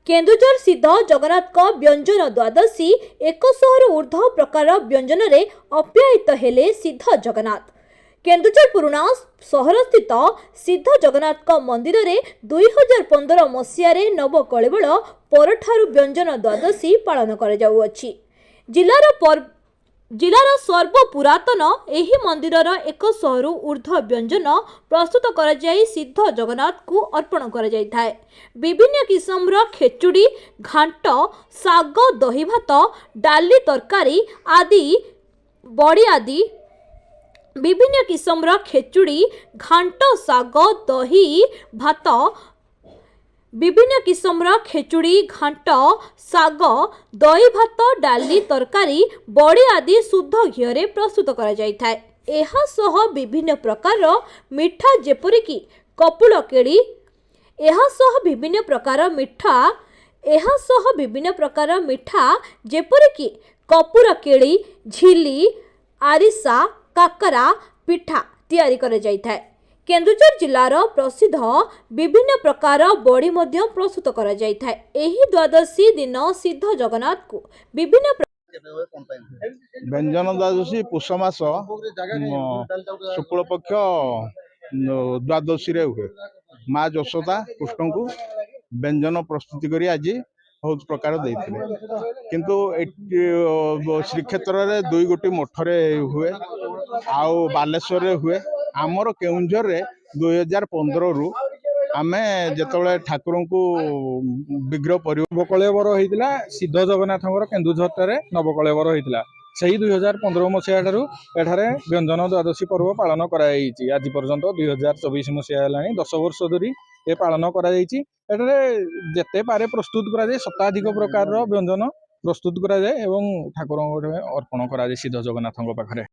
केन्दुझर सिद्ध जगन्नाथ व्यंजन द्वादशी 100 ऊर्ध्व प्रकार व्यंजन रे अप्यायित हेले सिद्ध जगन्नाथ। केन्दुझर पुराणा सहर स्थित सिद्ध जगन्नाथ मंदिर रे 2015 मसीह नवकलेबल परठारु व्यंजन द्वादशी पालन कर जाउअछि। जिलार सर्वपुरातन एही मंदिरर 100 ऊर्ध्व व्यंजन प्रस्तुत कर जाई सिद्ध जगन्नाथ को अर्पण कर जाई थाए। विभिन्न किस्मर खेचुड़ी, घांट, साग, दही भात, डाली तरकारी आदि बड़ी आदि विभिन्न किस्मर खेचुड़ी, घांट, साग, दही भात, विभिन्न किस्मर खेचुड़ी, घांट, साग, दही भात, डाली तरकारी बड़ी आदि शुद्ध घी प्रस्तुत कर जाई थाए। एहा सह विभिन्न प्रकार मिठा जेपरिक कपुल केड़ी, एहा सह विभिन्न प्रकार मिठा जेपरिक कपूर केड़ी, झिली, आरिसा, काकरा पिठा तैयारी कर जाई थाए। केन्दुझर जिलार प्रसिद्ध विभिन्न प्रकार बड़ी मध्य प्रस्तुत कर जाई थाए। एही द्वादशी दिन सिद्ध जगन्नाथ को विभिन्न व्यंजन द्वादशी पुष मास शुक्ल पक्ष द्वादशी रे हुए। माँ यशोदा कृष्ण को व्यंजन प्रस्तुति करी आज बहुत प्रकार देथिले, किंतु श्रीक्षेत्र रे दुई गोटी मठरे हुए आउ बालेश्वर रे हुए। आमर केउंझर रे 2015 रु आमे जेतबेले ठाकुर को विग्रह नवकलेवर होइतिला। सिद्ध जगन्नाथंकर केन्दुझर नवकलेवर होइतिला। सही 2015 मसीहा ठारू एठारे व्यंजन द्वादशी पर्व पालन कराई। आज पर्यंत 2024 मसीहा हेलानी 10 वर्ष धरी ए पालन कराई। एठारे जेते पारे प्रस्तुत करा जाय, शताधिक प्रकार व्यंजन प्रस्तुत करा जाय एवं ठाकुर अर्पण करा जाय सिद्ध जगन्नाथंक पाखरे।